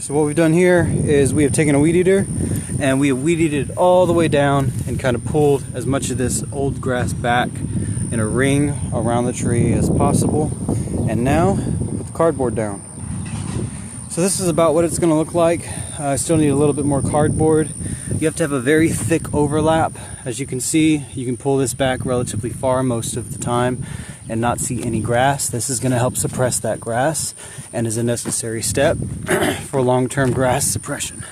So what we've done here is we have taken a weed eater and we have weed eated all the way down and kind of pulled as much of this old grass back in a ring around the tree as possible. And now we'll put the cardboard down. So this is about what it's going to look like. I still need a little bit more cardboard. You have to have a very thick overlap. As you can see, you can pull this back relatively far most of the time and not see any grass. This is going to help suppress that grass and is a necessary step for long-term grass suppression.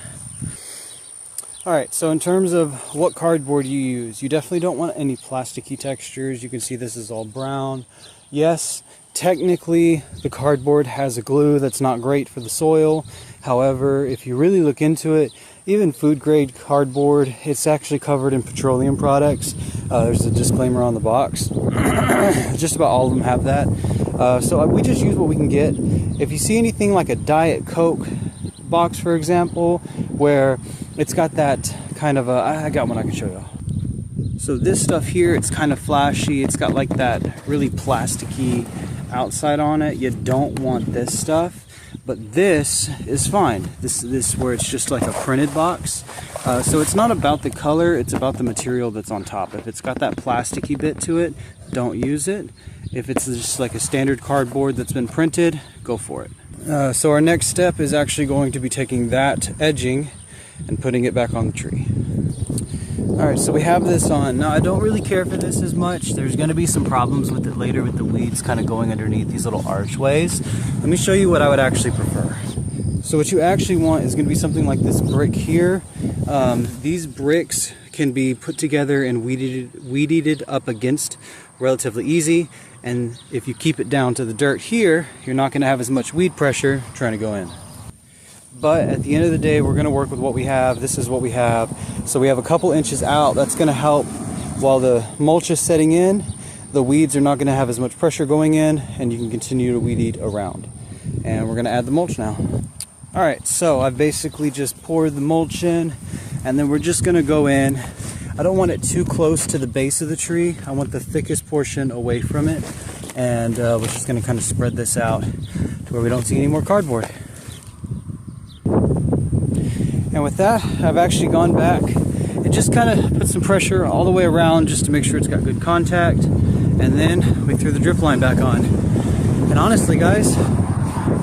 Alright, so in terms of what cardboard you use, you definitely don't want any plasticky textures. You can see this is all brown. Yes, technically the cardboard has a glue that's not great for the soil. However, if you really look into it, even food grade cardboard, it's actually covered in petroleum products. There's a disclaimer on the box. Just about all of them have that. So we just use what we can get. If you see anything like a Diet Coke box, for example, where it's got that kind of I got one I can show you. So this stuff here, it's kind of flashy. It's got like that really plasticky outside on it. You don't want this stuff. But this is fine. This where it's just like a printed box. So it's not about the color, it's about the material that's on top. If it's got that plasticky bit to it, don't use it. If it's just like a standard cardboard that's been printed, go for it. So our next step is actually going to be taking that edging and putting it back on the tree. Alright, so we have this on. Now I don't really care for this as much. There's going to be some problems with it later with the weeds kind of going underneath these little archways. Let me show you what I would actually prefer. So what you actually want is going to be something like this brick here. These bricks can be put together and weed eated up against relatively easy. And if you keep it down to the dirt here, you're not going to have as much weed pressure trying to go in. But at the end of the day, we're going to work with what we have. This is what we have. So we have a couple inches out. That's going to help while the mulch is setting in. The weeds are not going to have as much pressure going in, and you can continue to weed eat around. And we're going to add the mulch now. All right, so I've basically just poured the mulch in, and then we're just going to go in. I don't want it too close to the base of the tree. I want the thickest portion away from it. And we're just going to kind of spread this out to where we don't see any more cardboard. And with that, I've actually gone back and just kind of put some pressure all the way around just to make sure it's got good contact. And then we threw the drip line back on. And honestly, guys,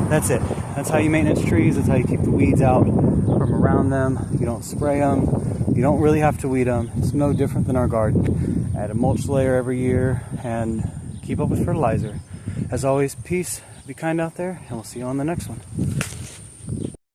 that's it. That's how you maintenance trees. That's how you keep the weeds out from around them. You don't spray them. You don't really have to weed them. It's no different than our garden. Add a mulch layer every year and keep up with fertilizer. As always, peace, be kind out there, and we'll see you on the next one.